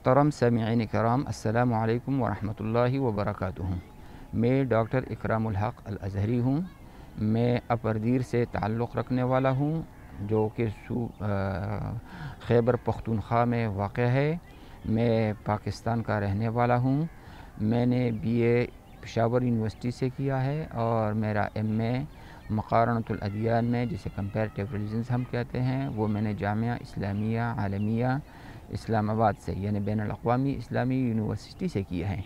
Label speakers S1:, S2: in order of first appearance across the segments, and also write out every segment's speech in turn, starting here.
S1: محترم سامعین کرام، السلام علیکم ورحمۃ اللہ وبرکاتہ۔ میں ڈاکٹر اکرام الحق الازہری ہوں۔ میں اپردیر سے تعلق رکھنے والا ہوں، جو کہ خیبر پختونخوا میں واقع ہے۔ میں پاکستان کا رہنے والا ہوں۔ میں نے BA پشاور یونیورسٹی سے کیا ہے اور میرا MA مقارنۃ الادیان میں، جسے کمپیریٹیو ریلیجنز ہم کہتے ہیں، وہ میں نے جامعہ اسلامیہ عالمیہ اسلام آباد سے، یعنی بین الاقوامی اسلامی یونیورسٹی سے کیا ہے۔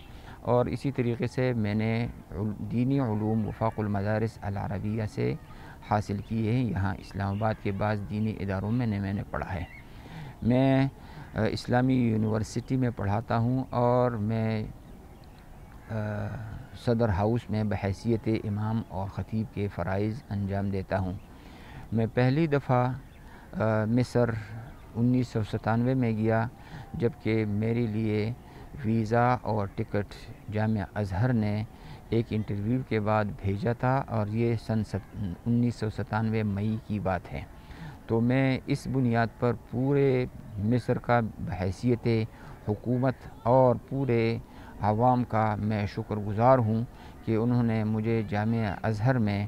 S1: اور اسی طریقے سے میں نے دینی علوم وفاق المدارس العربیہ سے حاصل کیے ہیں۔ یہاں اسلام آباد کے بعض دینی اداروں میں نے پڑھا ہے۔ میں اسلامی یونیورسٹی میں پڑھاتا ہوں اور میں صدر ہاؤس میں بحیثیت امام اور خطیب کے فرائض انجام دیتا ہوں۔ میں پہلی دفعہ مصر 1997 میں گیا، جبکہ میرے لیے ویزا اور ٹکٹ جامعہ ازہر نے ایک انٹرویو کے بعد بھیجا تھا، اور یہ سن 1997 مئی کی بات ہے۔ تو میں اس بنیاد پر پورے مصر کا بحیثیت حکومت اور پورے عوام کا میں شکر گزار ہوں کہ انہوں نے مجھے جامعہ ازہر میں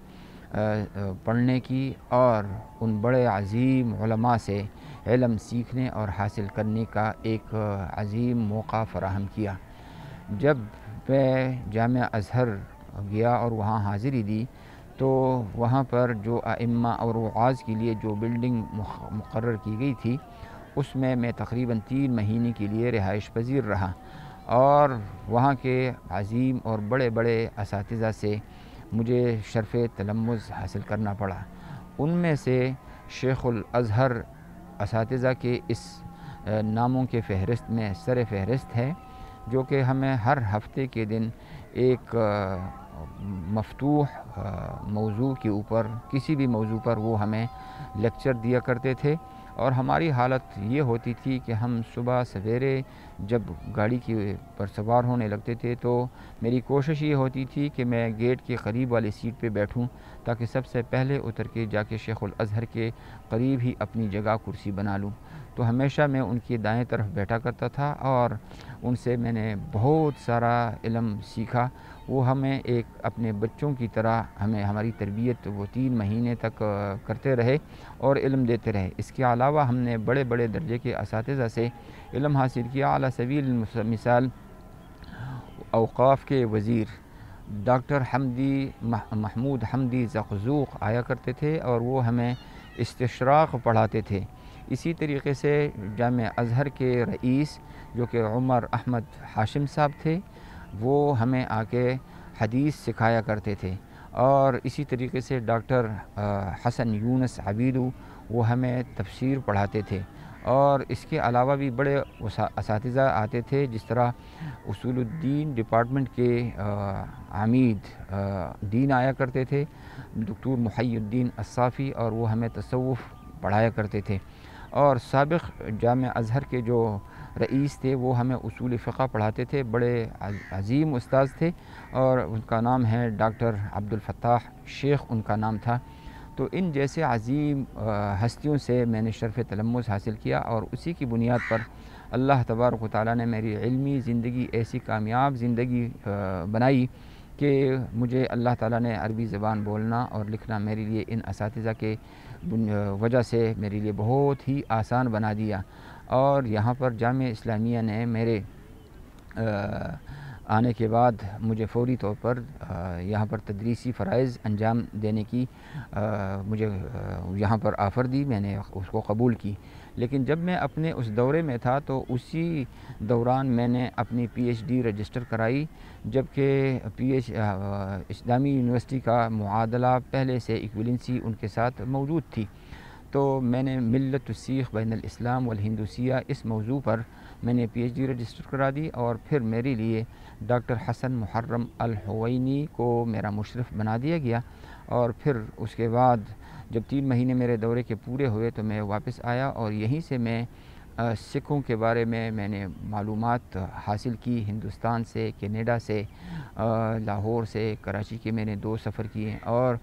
S1: پڑھنے کی اور ان بڑے عظیم علماء سے علم سیکھنے اور حاصل کرنے کا ایک عظیم موقع فراہم کیا۔ جب میں جامعہ ازہر گیا اور وہاں حاضری دی، تو وہاں پر جو ائمہ اور وعاظ کے لیے جو بلڈنگ مقرر کی گئی تھی، اس میں تقریباً 3 مہینے کے لیے رہائش پذیر رہا، اور وہاں کے عظیم اور بڑے بڑے اساتذہ سے مجھے شرف تلمذ حاصل کرنا پڑا۔ ان میں سے شیخ الازہر اساتذہ کے اس ناموں کے فہرست میں سر فہرست ہے، جو کہ ہمیں ہر ہفتے کے دن ایک مفتوح موضوع کے اوپر، کسی بھی موضوع پر وہ ہمیں لیکچر دیا کرتے تھے۔ اور ہماری حالت یہ ہوتی تھی کہ ہم صبح سویرے جب گاڑی کے پر سوار ہونے لگتے تھے، تو میری کوشش یہ ہوتی تھی کہ میں گیٹ کے قریب والی سیٹ پہ بیٹھوں، تاکہ سب سے پہلے اتر کے جا کے شیخ الازہر کے قریب ہی اپنی جگہ کرسی بنا لوں۔ تو ہمیشہ میں ان کی دائیں طرف بیٹھا کرتا تھا، اور ان سے میں نے بہت سارا علم سیکھا۔ وہ ہمیں ایک اپنے بچوں کی طرح ہماری تربیت وہ 3 مہینے تک کرتے رہے اور علم دیتے رہے۔ اس کے علاوہ ہم نے بڑے بڑے درجے کے اساتذہ سے علم حاصل کیا۔ اعلیٰ سبیل مثال اوقاف کے وزیر ڈاکٹر محمود حمدی زقزوق آیا کرتے تھے، اور وہ ہمیں استشراق پڑھاتے تھے۔ اسی طریقے سے جامعہ ازہر کے رئیس، جو کہ عمر احمد ہاشم صاحب تھے، وہ ہمیں آ کے حدیث سکھایا کرتے تھے۔ اور اسی طریقے سے ڈاکٹر حسن یونس عبیدو، وہ ہمیں تفسیر پڑھاتے تھے۔ اور اس کے علاوہ بھی بڑے اساتذہ آتے تھے، جس طرح اصول الدین ڈپارٹمنٹ کے عمید دین آیا کرتے تھے، دکتور محی الدین الصافی، اور وہ ہمیں تصوف پڑھایا کرتے تھے۔ اور سابق جامعہ ازہر کے جو رئیس تھے، وہ ہمیں اصول فقہ پڑھاتے تھے۔ بڑے عظیم استاذ تھے، اور ان کا نام ہے ڈاکٹر عبدالفتاح شیخ، ان کا نام تھا۔ تو ان جیسے عظیم ہستیوں سے میں نے شرف تلمذ حاصل کیا، اور اسی کی بنیاد پر اللہ تبارک و تعالیٰ نے میری علمی زندگی ایسی کامیاب زندگی بنائی کہ مجھے اللہ تعالیٰ نے عربی زبان بولنا اور لکھنا میرے لیے ان اساتذہ کے وجہ سے میرے لیے بہت ہی آسان بنا دیا۔ اور یہاں پر جامعہ اسلامیہ نے میرے آنے کے بعد مجھے فوری طور پر یہاں پر تدریسی فرائض انجام دینے کی مجھے یہاں پر آفر دی۔ میں نے اس کو قبول کی، لیکن جب میں اپنے اس دورے میں تھا، تو اسی دوران میں نے اپنی PhD رجسٹر کرائی، جبکہ اسلامی یونیورسٹی کا معادلہ پہلے سے ایکویلنسی ان کے ساتھ موجود تھی۔ تو میں نے ملت السیخ بین الاسلام والہندوسیہ اس موضوع پر میں نے PhD رجسٹر کرا دی، اور پھر میرے لیے ڈاکٹر حسن محرم الحوینی کو میرا مشرف بنا دیا گیا۔ اور پھر اس کے بعد جب 3 مہینے میرے دورے کے پورے ہوئے، تو میں واپس آیا، اور یہیں سے میں سکھوں کے بارے میں نے معلومات حاصل کی، ہندوستان سے، کینیڈا سے، لاہور سے، کراچی کے میں نے 2 سفر کیے، اور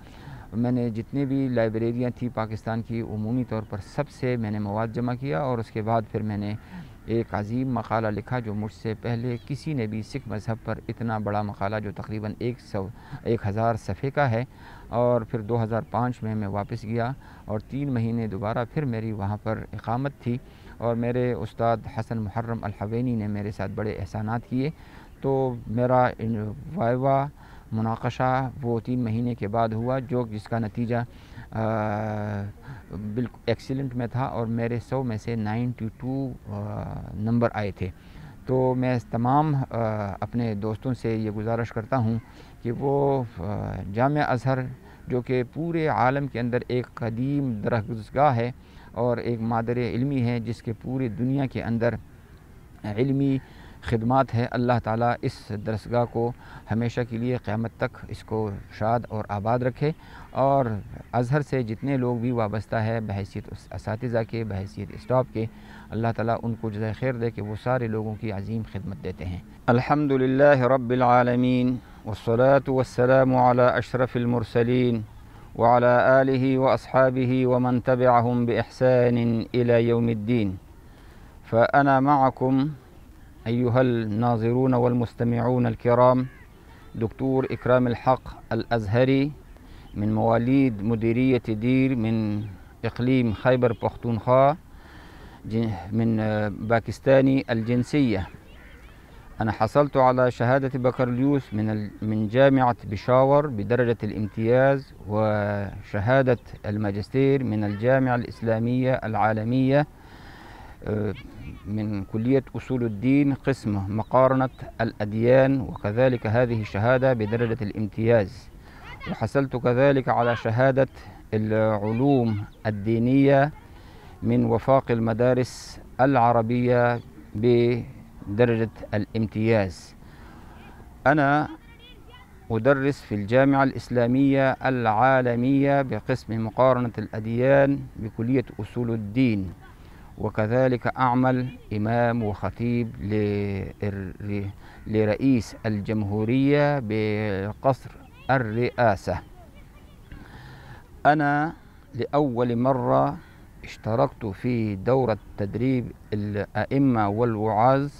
S1: میں نے جتنے بھی لائبریریاں تھیں پاکستان کی، عمومی طور پر سب سے میں نے مواد جمع کیا، اور اس کے بعد پھر میں نے एक अजीम मकाला लिखा जो मुझसे पहले किसी ने भी सिख मज़हब पर इतना बड़ा मकाला, जो तकरीबन 1000 सफ़े का है। और फिर 2005 में मैं वापस गया और 3 महीने दोबारा फिर मेरी वहाँ पर इक़ामत थी और मेरे उस्ताद हसन मुहर्रम अल-हवैनी ने मेरे साथ बड़े एहसानात किए। तो मेरा वाइवा मुनाकशा वो 3 महीने के बाद हुआ, जो जिसका नतीजा बिल्कुल एक्सीलेंट में था और मेरे 100 में से 92 नंबर आए थे। तो मैं तमाम अपने दोस्तों से ये गुजारिश करता हूँ कि वो जामिया अज़हर, जो कि पूरे आलम के अंदर एक कदीम दरगज़गाह है और एक मादर इल्मी है, जिसके पूरी दुनिया के अंदर इल्मी खिदमात है, अल्लाह ताला इस दरसगाह को हमेशा के लिए क़यामत तक इसको शाद और आबाद रखे। और अज़हर से जितने लोग भी वाबस्ता है बहैसियत असातिज़ा के, बहैसियत स्टाफ के, अल्लाह ताला उनको जज़ाए खैर दे कि वो सारे लोगों की अज़ीम खिदमत देते हैं। अल्हम्दुलिल्लाह रब्बिल आलमीन वस्सलातु वस्सलामु अला अशरफिल मुरसलीन व अला आलिहि व अस्हाबिहि व मन तबिअहुम बिइहसानिन इला यौमिद्दीन। फ़अना मअकुम अय्युहल नाज़िरून वल मुस्तमिऊन अल किराम, डॉक्टर इकराम अल हक़ अल अज़हरी من مواليد مديرية دير من إقليم خيبر پختونخوا من باكستاني الجنسية. أنا حصلت على شهادة بكالوريوس من جامعة بشاور بدرجة الامتياز، وشهادة الماجستير من الجامعة الإسلامية العالمية من كلية أصول الدين قسم مقارنة الأديان، وكذلك هذه الشهادة بدرجة الامتياز. وحصلت كذلك على شهادة العلوم الدينية من وفاق المدارس العربية بدرجة الامتياز. أنا أدرس في الجامعة الإسلامية العالمية بقسم مقارنة الأديان بكلية أصول الدين، وكذلك أعمل إمام وخطيب لرئيس الجمهورية بقصر الرئاسة. أنا لأول مرة اشتركت في دورة تدريب الأئمة والوعاظ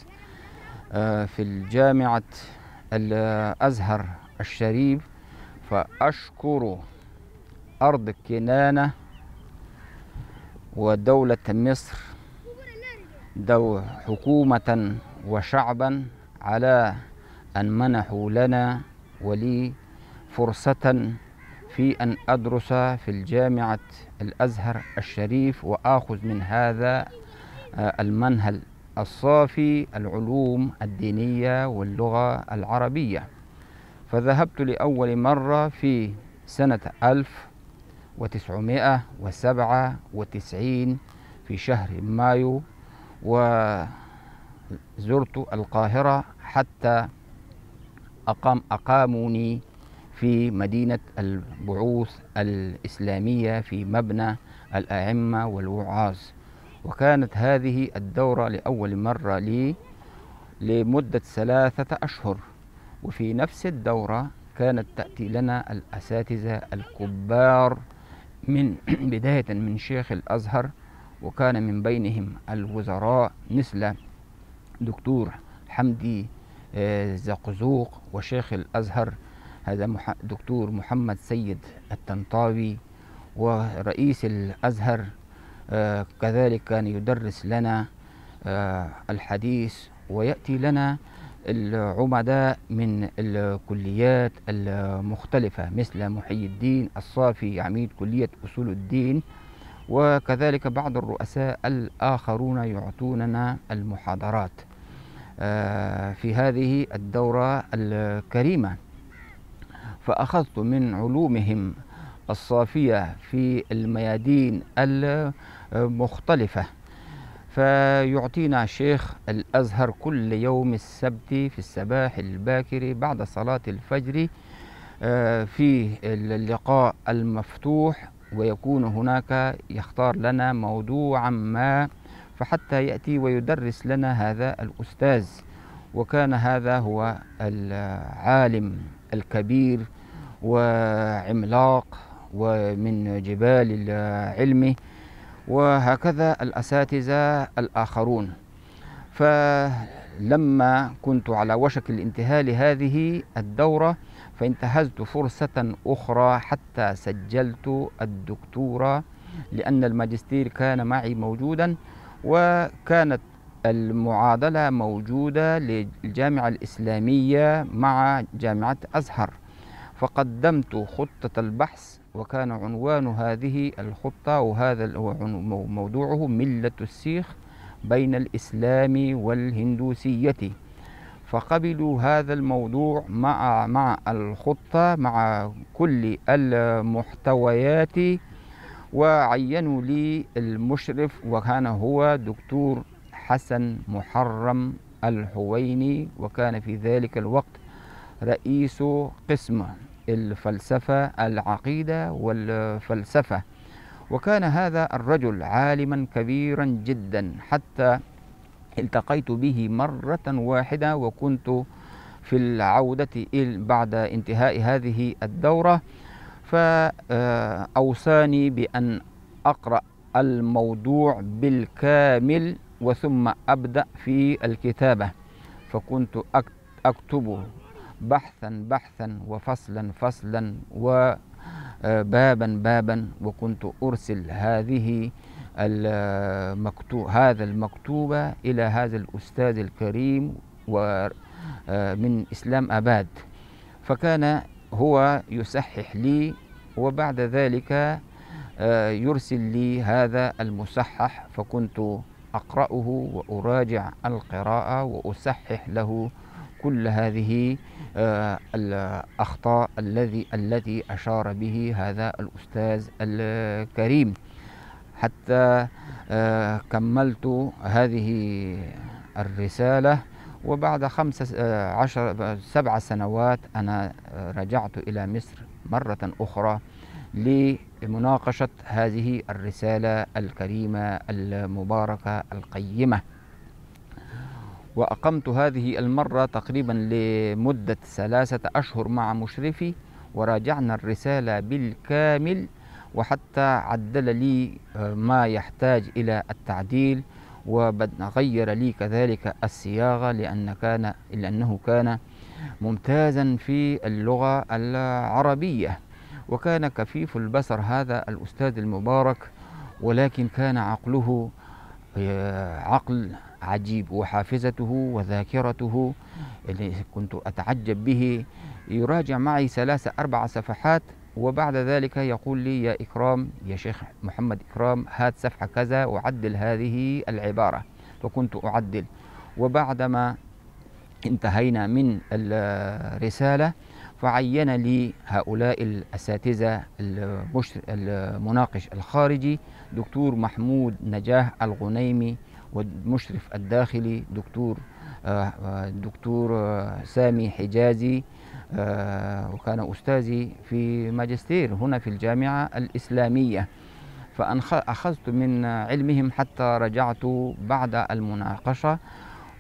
S1: في الجامعة الأزهر الشريف، فأشكر أرض كنانة ودولة مصر حكومة وشعبا على أن منحوا لنا ولي فرصة في أن أدرس في الجامعة الأزهر الشريف وآخذ من هذا المنهل الصافي العلوم الدينية واللغة العربية. فذهبت لأول مرة في سنة 1997 في شهر مايو، وزرت القاهرة حتى أقاموني في مدينة البعوث الإسلامية في مبنى الأئمة والوعاظ. وكانت هذه الدورة لأول مرة لي لمدة 3 أشهر. وفي نفس الدورة كانت تأتي لنا الأساتذة الكبار من بداية من شيخ الأزهر، وكان من بينهم الوزراء مثل دكتور حمدي زقزوق، وشيخ الأزهر هذا دكتور محمد سيد الطنطاوي، ورئيس الأزهر كذلك كان يدرس لنا الحديث. ويأتي لنا العمداء من الكليات المختلفة مثل محي الدين الصافي عميد كلية أصول الدين، وكذلك بعض الرؤساء الآخرون يعطوننا المحاضرات في هذه الدورة الكريمة. فأخذت من علومهم الصافية في الميادين المختلفة. فيعطينا شيخ الأزهر كل يوم السبت في الصباح الباكر بعد صلاة الفجر في اللقاء المفتوح، ويكون هناك يختار لنا موضوعا ما، فحتى يأتي ويدرس لنا هذا الأستاذ. وكان هذا هو العالم الكبير وعملاق ومن جبال العلم، وهكذا الأساتذة الآخرون. فلما كنت على وشك الانتهاء لهذه الدورة فانتهزت فرصة أخرى حتى سجلت الدكتوراه، لأن الماجستير كان معي موجودا، وكانت المعادلة موجودة للجامعة الإسلامية مع جامعة أزهر. فقدمت خطة البحث، وكان عنوان هذه الخطة وهذا موضوعه ملة السيخ بين الإسلام والهندوسية. فقبلوا هذا الموضوع مع الخطة مع كل المحتويات، وعينوا لي المشرف، وكان هو دكتور حسن محرم الحويني، وكان في ذلك الوقت رئيس قسم الفلسفة العقيدة والفلسفة. وكان هذا الرجل عالما كبيرا جدا، حتى التقيت به مرة واحدة، وكنت في العودة بعد انتهاء هذه الدورة، فأوصاني بأن أقرأ الموضوع بالكامل وثم أبدأ في الكتابة. فكنت أكتب بحثا وفصلا وبابا بابا، وكنت أرسل هذا المكتوب إلى هذا الأستاذ الكريم من إسلام آباد، فكان هو يصحح لي، وبعد ذلك يرسل لي هذا المصحح، فكنت أقرأه وأراجع القراءة وأصحح له كل هذه الأخطاء التي أشار به هذا الأستاذ الكريم، حتى كملت هذه الرسالة. وبعد 7 سنوات أنا رجعت إلى مصر مرة أخرى لمناقشة هذه الرسالة الكريمة المباركة القيمة. وأقمت هذه المرة تقريبا لمدة 3 أشهر مع مشرفي، وراجعنا الرسالة بالكامل، وحتى عدل لي ما يحتاج إلى التعديل، وغير لي كذلك الصياغة، لأنه كان ممتازا في اللغة العربية. وكان كفيف البصر هذا الأستاذ المبارك، ولكن كان عقله عقل عجيب، وحافظته وذاكرته اللي كنت أتعجب به، يراجع معي 3-4 صفحات، وبعد ذلك يقول لي: يا إكرام، يا شيخ محمد إكرام، هات صفحة كذا وعدل هذه العبارة. فكنت أعدل. وبعدما انتهينا من الرسالة فعين لي هؤلاء الأساتذة المناقش الخارجي دكتور محمود نجاه الغنيمي، والمشرف الداخلي دكتور سامي حجازي، وكان أستاذي في ماجستير هنا في الجامعة الإسلامية. فأخذت من علمهم حتى رجعت بعد المناقشة،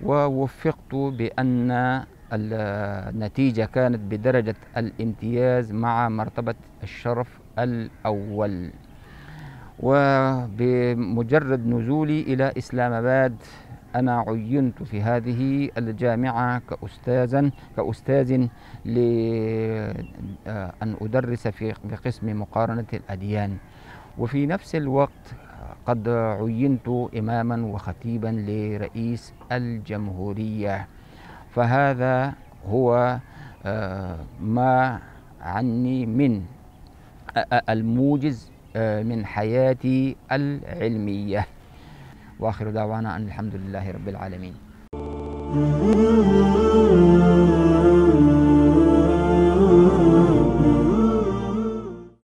S1: ووفقت بأن النتيجة كانت بدرجة الامتياز مع مرتبة الشرف الأول. وبمجرد نزولي إلى إسلام آباد أنا عينت في هذه الجامعة كأستاذ لأن أدرس في قسم مقارنة الأديان، وفي نفس الوقت قد عينت إماما وخطيبا لرئيس الجمهورية. فهذا هو ما عني من الموجز من حياتي العلمية. وآخر دعوانا أن الحمد لله رب العالمين.